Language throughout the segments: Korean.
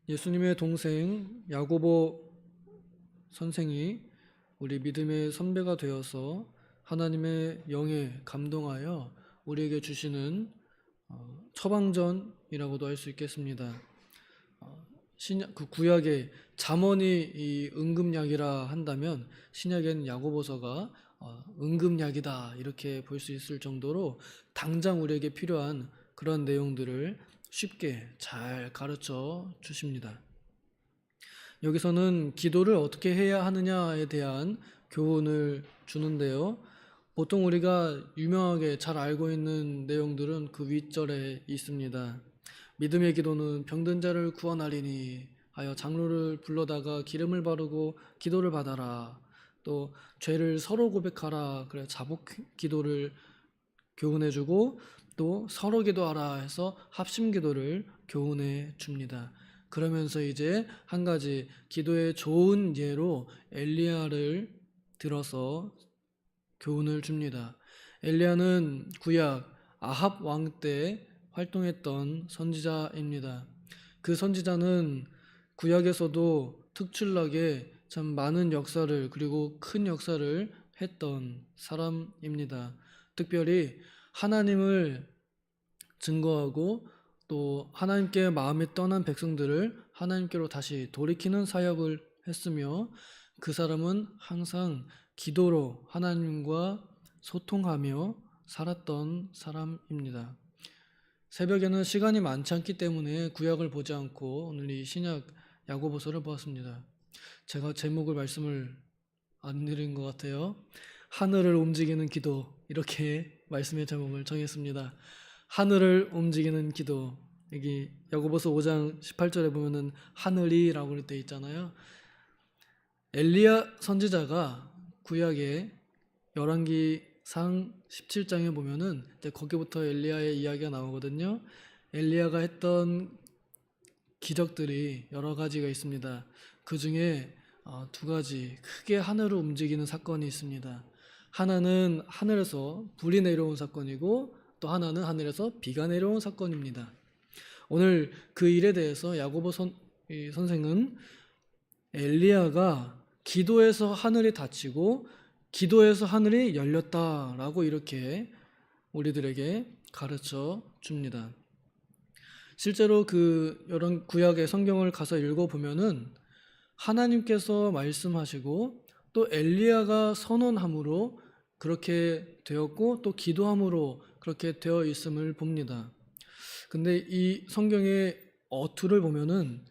예수님의 동생 야고보 선생이 우리 믿음의 선배가 되어서 하나님의 영에 감동하여 우리에게 주시는 처방전이라고도 할 수 있겠습니다. 그 구약에 잠언이 이 응급약이라 한다면 신약에는 야고보서가 응급약이다 이렇게 볼 수 있을 정도로 당장 우리에게 필요한 그런 내용들을 쉽게 잘 가르쳐 주십니다. 여기서는 기도를 어떻게 해야 하느냐에 대한 교훈을 주는데요. 보통 우리가 유명하게 잘 알고 있는 내용들은 그 윗절에 있습니다. 믿음의 기도는 병든 자를 구원하리니 하여 장로를 불러다가 기름을 바르고 기도를 받아라. 또 죄를 서로 고백하라. 그래 자복 기도를 교훈해주고 또 서로 기도하라 해서 합심 기도를 교훈해 줍니다. 그러면서 이제 한 가지 기도의 좋은 예로 엘리야를 들어서 교훈을 줍니다. 엘리야는 구약 아합 왕 때 활동했던 선지자입니다. 그 선지자는 구약에서도 특출나게 참 많은 역사를 그리고 큰 역사를 했던 사람입니다. 특별히 하나님을 증거하고 또 하나님께 마음이 떠난 백성들을 하나님께로 다시 돌이키는 사역을 했으며 그 사람은 항상 기도로 하나님과 소통하며 살았던 사람입니다. 새벽에는 시간이 많지 않기 때문에 구약을 보지 않고 오늘 이 신약 야고보서를 보았습니다. 제가 제목을 말씀을 안 드린 것 같아요. 하늘을 움직이는 기도, 이렇게 말씀의 제목을 정했습니다. 하늘을 움직이는 기도. 여기 야고보서 5장 18절에 보면은 하늘이라고 돼 있잖아요. 엘리야 선지자가 구약의 열왕기상 17장에 보면은 거기부터 엘리야의 이야기가 나오거든요. 엘리야가 했던 기적들이 여러 가지가 있습니다. 그 중에 두 가지 크게 하늘을 움직이는 사건이 있습니다. 하나는 하늘에서 불이 내려온 사건이고 또 하나는 하늘에서 비가 내려온 사건입니다. 오늘 그 일에 대해서 야고보 선생은 엘리야가 기도에서 하늘이 닫히고 기도에서 하늘이 열렸다라고 이렇게 우리들에게 가르쳐 줍니다. 실제로 그 여러 구약의 성경을 가서 읽어보면은 하나님께서 말씀하시고 또 엘리야가 선언함으로 그렇게 되었고 또 기도함으로 그렇게 되어 있음을 봅니다. 근데 이 성경의 어투를 보면은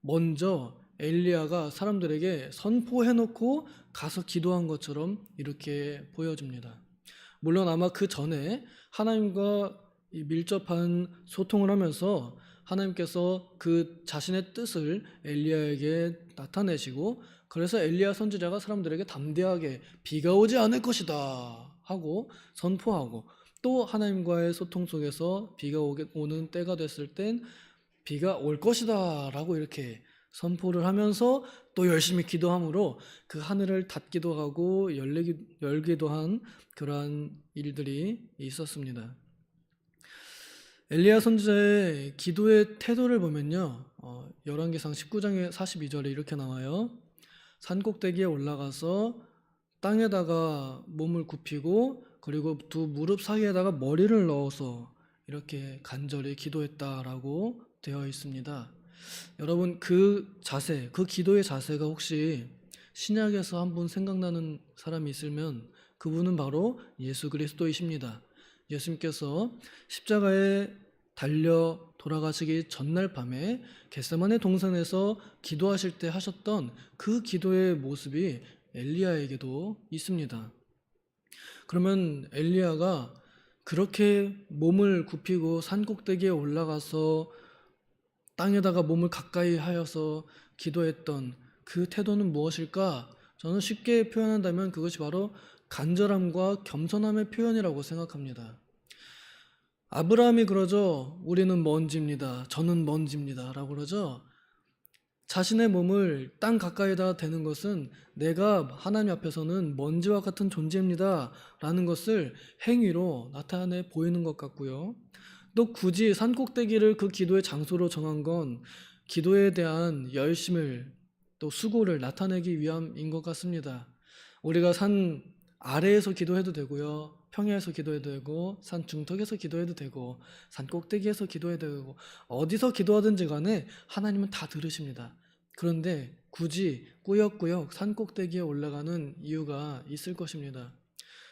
먼저 엘리야가 사람들에게 선포해놓고 가서 기도한 것처럼 이렇게 보여집니다. 물론 아마 그 전에 하나님과 밀접한 소통을 하면서 하나님께서 그 자신의 뜻을 엘리야에게 나타내시고 그래서 엘리야 선지자가 사람들에게 담대하게 비가 오지 않을 것이다 하고 선포하고 또 하나님과의 소통 속에서 비가 오는 때가 됐을 땐 비가 올 것이다 라고 이렇게 선포를 하면서 또 열심히 기도함으로 그 하늘을 닫기도 하고 열기도 한 그러한 일들이 있었습니다. 엘리야 선지자의 기도의 태도를 보면요, 열왕기상 19장의 42절에 이렇게 나와요. 산꼭대기에 올라가서 땅에다가 몸을 굽히고 그리고 두 무릎 사이에다가 머리를 넣어서 이렇게 간절히 기도했다라고 되어 있습니다. 여러분 그 자세, 그 기도의 자세가 혹시 신약에서 한 분 생각나는 사람이 있으면 그분은 바로 예수 그리스도이십니다. 예수님께서 십자가에 달려 돌아가시기 전날 밤에 겟세마네 동산에서 기도하실 때 하셨던 그 기도의 모습이 엘리야에게도 있습니다. 그러면 엘리야가 그렇게 몸을 굽히고 산꼭대기에 올라가서 땅에다가 몸을 가까이 하여서 기도했던 그 태도는 무엇일까? 저는 쉽게 표현한다면 그것이 바로 간절함과 겸손함의 표현이라고 생각합니다. 아브라함이 그러죠. 우리는 먼지입니다. 저는 먼지입니다. 라고 그러죠. 자신의 몸을 땅 가까이다 대는 것은 내가 하나님 앞에서는 먼지와 같은 존재입니다. 라는 것을 행위로 나타내 보이는 것 같고요. 또 굳이 산꼭대기를 그 기도의 장소로 정한 건 기도에 대한 열심을 또 수고를 나타내기 위함인 것 같습니다. 우리가 산 아래에서 기도해도 되고요. 평야에서 기도해도 되고 산 중턱에서 기도해도 되고 산 꼭대기에서 기도해도 되고 어디서 기도하든지 간에 하나님은 다 들으십니다. 그런데 굳이 꾸역꾸역 산 꼭대기에 올라가는 이유가 있을 것입니다.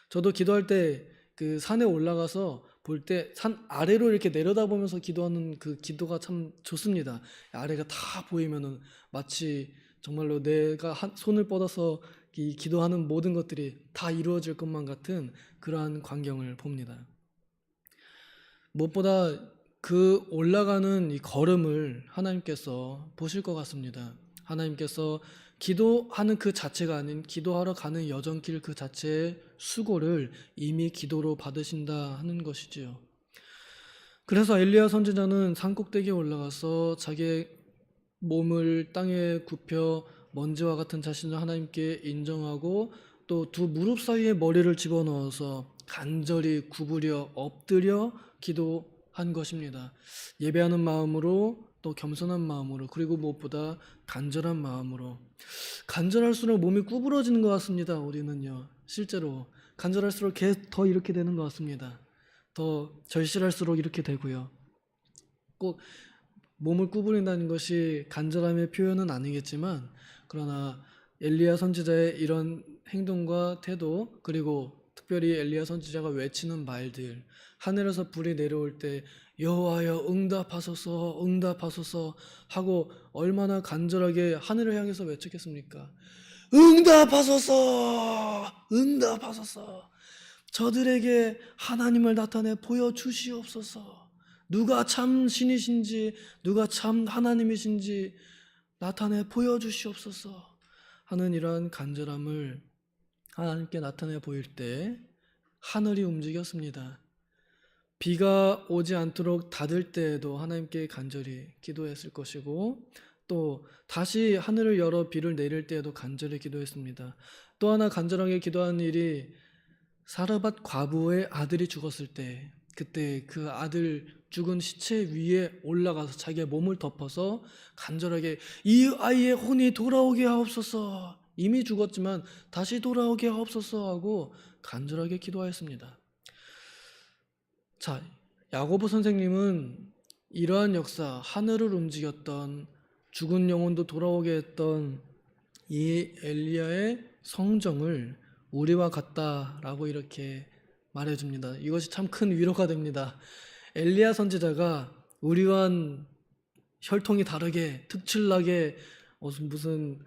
저도 기도할 때 그 산에 올라가서 볼 때 산 아래로 이렇게 내려다보면서 기도하는 그 기도가 참 좋습니다. 아래가 다 보이면은 마치 정말로 내가 손을 뻗어서 이 기도하는 모든 것들이 다 이루어질 것만 같은 그러한 광경을 봅니다. 무엇보다 그 올라가는 이 걸음을 하나님께서 보실 것 같습니다. 하나님께서 기도하는 그 자체가 아닌 기도하러 가는 여정길 그 자체의 수고를 이미 기도로 받으신다 하는 것이지요. 그래서 엘리야 선지자는 산꼭대기에 올라가서 자기의 몸을 땅에 굽혀 먼지와 같은 자신을 하나님께 인정하고 또 두 무릎 사이에 머리를 집어넣어서 간절히 구부려 엎드려 기도한 것입니다. 예배하는 마음으로 또 겸손한 마음으로 그리고 무엇보다 간절한 마음으로. 간절할수록 몸이 구부러지는 것 같습니다. 우리는요. 실제로 간절할수록 더 이렇게 되는 것 같습니다. 더 절실할수록 이렇게 되고요. 꼭 몸을 구부린다는 것이 간절함의 표현은 아니겠지만 그러나 엘리야 선지자의 이런 행동과 태도 그리고 특별히 엘리야 선지자가 외치는 말들 하늘에서 불이 내려올 때 여호와여 응답하소서 응답하소서 하고 얼마나 간절하게 하늘을 향해서 외쳤겠습니까? 응답하소서 응답하소서 저들에게 하나님을 나타내 보여주시옵소서 누가 참 신이신지 누가 참 하나님이신지 나타내 보여주시옵소서 하는 이러한 간절함을 하나님께 나타내 보일 때 하늘이 움직였습니다. 비가 오지 않도록 닫을 때에도 하나님께 간절히 기도했을 것이고 또 다시 하늘을 열어 비를 내릴 때에도 간절히 기도했습니다. 또 하나 간절하게 기도한 일이 사르밧 과부의 아들이 죽었을 때 그때 그 아들 죽은 시체 위에 올라가서 자기의 몸을 덮어서 간절하게 이 아이의 혼이 돌아오게 하옵소서 이미 죽었지만 다시 돌아오게 하옵소서 하고 간절하게 기도하였습니다. 자, 야고보 선생님은 이러한 역사, 하늘을 움직였던 죽은 영혼도 돌아오게 했던 이 엘리야의 성정을 우리와 같다라고 이렇게 말해줍니다. 이것이 참 큰 위로가 됩니다. 엘리야 선지자가 우리와는 혈통이 다르게 특출나게 무슨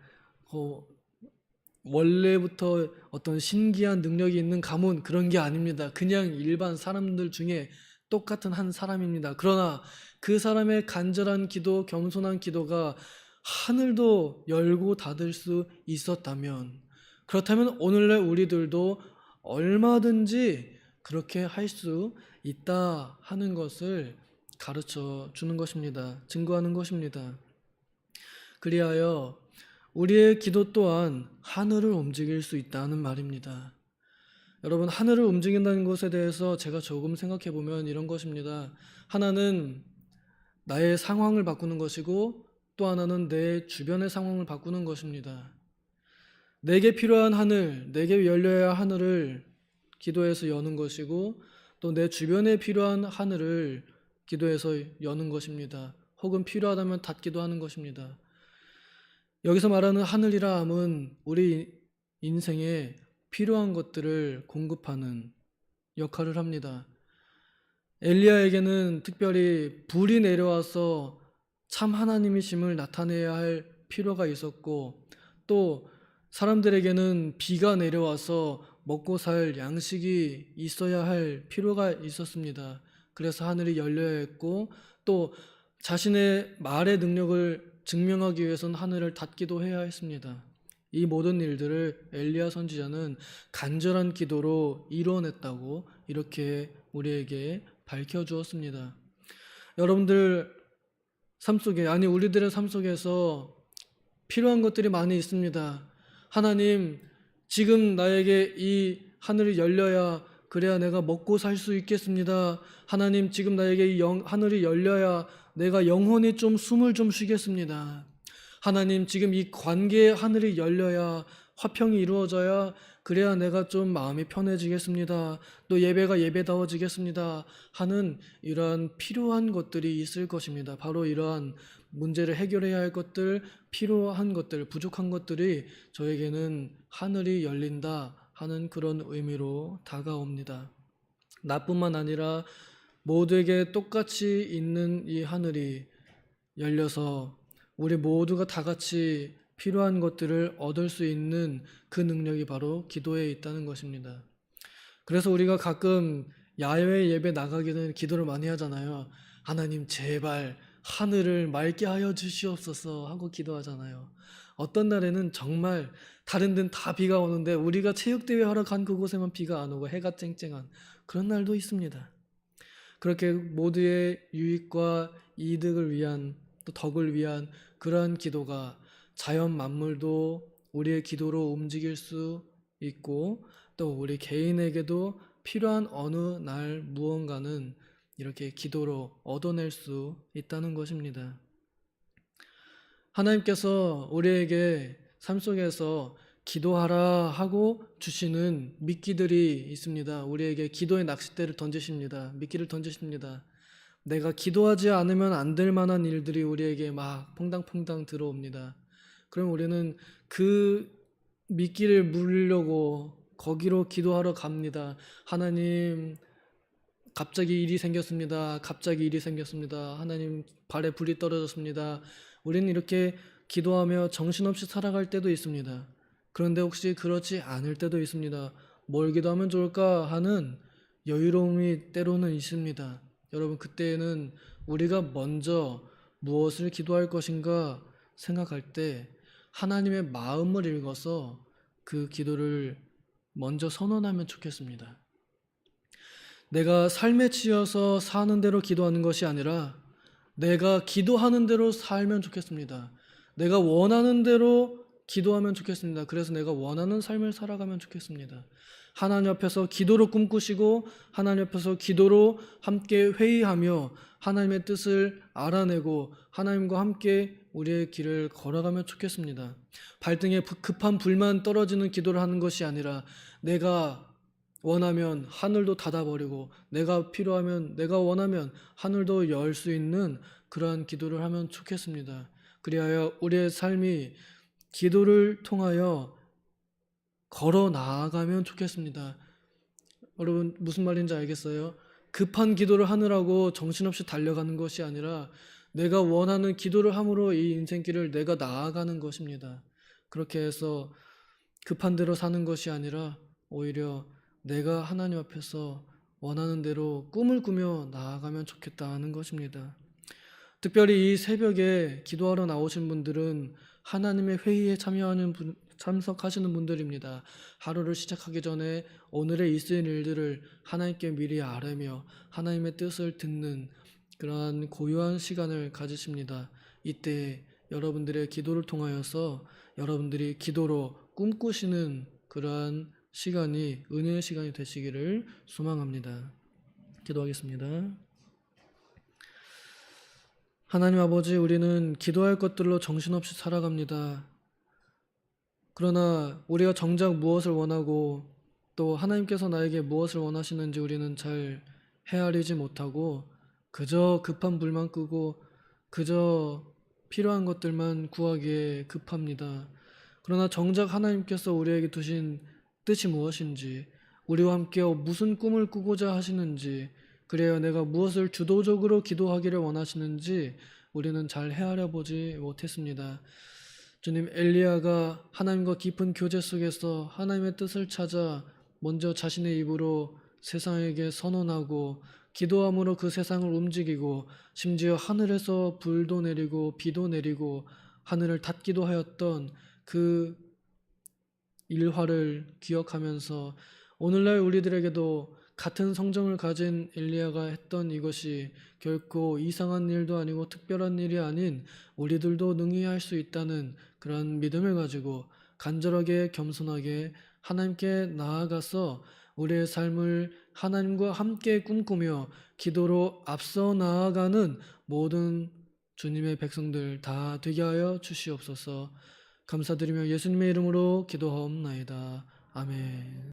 원래부터 어떤 신기한 능력이 있는 가문 그런 게 아닙니다. 그냥 일반 사람들 중에 똑같은 한 사람입니다. 그러나 그 사람의 간절한 기도, 겸손한 기도가 하늘도 열고 닫을 수 있었다면 그렇다면 오늘날 우리들도 얼마든지 그렇게 할 수 있다 하는 것을 가르쳐 주는 것입니다. 증거하는 것입니다. 그리하여 우리의 기도 또한 하늘을 움직일 수 있다는 말입니다. 여러분, 하늘을 움직인다는 것에 대해서 제가 조금 생각해 보면 이런 것입니다. 하나는 나의 상황을 바꾸는 것이고 또 하나는 내 주변의 상황을 바꾸는 것입니다. 내게 필요한 하늘, 내게 열려야 할 하늘을 기도해서 여는 것이고 또 내 주변에 필요한 하늘을 기도해서 여는 것입니다. 혹은 필요하다면 닫기도 하는 것입니다. 여기서 말하는 하늘이라 함은 우리 인생에 필요한 것들을 공급하는 역할을 합니다. 엘리야에게는 특별히 불이 내려와서 참 하나님이심을 나타내야 할 필요가 있었고 또 사람들에게는 비가 내려와서 먹고 살 양식이 있어야 할 필요가 있었습니다. 그래서 하늘이 열려야 했고 또 자신의 말의 능력을 증명하기 위해서는 하늘을 닫기도 해야 했습니다. 이 모든 일들을 엘리야 선지자는 간절한 기도로 이뤄냈다고 이렇게 우리에게 밝혀주었습니다. 여러분들 삶 속에 우리들의 삶 속에서 필요한 것들이 많이 있습니다. 하나님, 지금 나에게 이 하늘이 열려야 그래야 내가 먹고 살 수 있겠습니다. 하나님, 지금 나에게 이 하늘이 열려야 내가 영혼이 좀 숨을 좀 쉬겠습니다. 하나님, 지금 이 관계의 하늘이 열려야 화평이 이루어져야 그래야 내가 좀 마음이 편해지겠습니다. 또 예배가 예배다워지겠습니다. 하는 이러한 필요한 것들이 있을 것입니다. 바로 이러한 문제를 해결해야 할 것들, 필요한 것들, 부족한 것들이 저에게는 하늘이 열린다 하는 그런 의미로 다가옵니다. 나뿐만 아니라 모두에게 똑같이 있는 이 하늘이 열려서 우리 모두가 다 같이 필요한 것들을 얻을 수 있는 그 능력이 바로 기도에 있다는 것입니다. 그래서 우리가 가끔 야외 예배 나가기 전에 기도를 많이 하잖아요. 하나님 제발 하늘을 맑게 하여 주시옵소서 하고 기도하잖아요. 어떤 날에는 정말 다른 데는 다 비가 오는데 우리가 체육대회 하러 간 그곳에만 비가 안 오고 해가 쨍쨍한 그런 날도 있습니다. 그렇게 모두의 유익과 이득을 위한 또 덕을 위한 그러한 기도가 자연 만물도 우리의 기도로 움직일 수 있고 또 우리 개인에게도 필요한 어느 날 무언가는 이렇게 기도로 얻어낼 수 있다는 것입니다. 하나님께서 우리에게 삶 속에서 기도하라 하고 주시는 미끼들이 있습니다. 우리에게 기도의 낚싯대를 던지십니다. 미끼를 던지십니다. 내가 기도하지 않으면 안 될 만한 일들이 우리에게 막 퐁당퐁당 들어옵니다. 그럼 우리는 그 미끼를 물려고 거기로 기도하러 갑니다. 하나님, 갑자기 일이 생겼습니다. 갑자기 일이 생겼습니다. 하나님, 발에 불이 떨어졌습니다. 우리는 이렇게 기도하며 정신없이 살아갈 때도 있습니다. 그런데 혹시 그렇지 않을 때도 있습니다. 뭘 기도하면 좋을까 하는 여유로움이 때로는 있습니다. 여러분, 그때에는 우리가 먼저 무엇을 기도할 것인가 생각할 때 하나님의 마음을 읽어서 그 기도를 먼저 선언하면 좋겠습니다. 내가 삶에 치여서 사는 대로 기도하는 것이 아니라 내가 기도하는 대로 살면 좋겠습니다. 내가 원하는 대로 기도하면 좋겠습니다. 그래서 내가 원하는 삶을 살아가면 좋겠습니다. 하나님 앞에서 기도로 꿈꾸시고 하나님 앞에서 기도로 함께 회의하며 하나님의 뜻을 알아내고 하나님과 함께 우리의 길을 걸어가면 좋겠습니다. 발등에 급한 불만 떨어지는 기도를 하는 것이 아니라 내가 원하면 하늘도 닫아버리고 내가 필요하면 내가 원하면 하늘도 열 수 있는 그러한 기도를 하면 좋겠습니다. 그리하여 우리의 삶이 기도를 통하여 걸어 나아가면 좋겠습니다. 여러분, 무슨 말인지 알겠어요? 급한 기도를 하느라고 정신없이 달려가는 것이 아니라 내가 원하는 기도를 함으로 이 인생길을 내가 나아가는 것입니다. 그렇게 해서 급한 대로 사는 것이 아니라 오히려 내가 하나님 앞에서 원하는 대로 꿈을 꾸며 나아가면 좋겠다 하는 것입니다. 특별히 이 새벽에 기도하러 나오신 분들은 하나님의 회의에 참석하시는 분들입니다. 하루를 시작하기 전에 오늘의 있을 일들을 하나님께 미리 아뢰며 하나님의 뜻을 듣는 그러한 고요한 시간을 가지십니다. 이때 여러분들의 기도를 통하여서 여러분들이 기도로 꿈꾸시는 그러한 시간이 은혜의 시간이 되시기를 소망합니다. 기도하겠습니다. 하나님 아버지, 우리는 기도할 것들로 정신없이 살아갑니다. 그러나 우리가 정작 무엇을 원하고 또 하나님께서 나에게 무엇을 원하시는지 우리는 잘 헤아리지 못하고 그저 급한 불만 끄고 그저 필요한 것들만 구하기에 급합니다. 그러나 정작 하나님께서 우리에게 두신 뜻이 무엇인지, 우리와 함께 무슨 꿈을 꾸고자 하시는지, 그래야 내가 무엇을 주도적으로 기도하기를 원하시는지 우리는 잘 헤아려 보지 못했습니다. 주님, 엘리야가 하나님과 깊은 교제 속에서 하나님의 뜻을 찾아 먼저 자신의 입으로 세상에게 선언하고 기도함으로 그 세상을 움직이고 심지어 하늘에서 불도 내리고 비도 내리고 하늘을 닫기도 하였던 그 일화를 기억하면서 오늘날 우리들에게도 같은 성정을 가진 엘리야가 했던 이것이 결코 이상한 일도 아니고 특별한 일이 아닌 우리들도 능히 할 수 있다는 그런 믿음을 가지고 간절하게 겸손하게 하나님께 나아가서 우리의 삶을 하나님과 함께 꿈꾸며 기도로 앞서 나아가는 모든 주님의 백성들 다 되게 하여 주시옵소서. 감사드리며 예수님의 이름으로 기도하옵나이다. 아멘.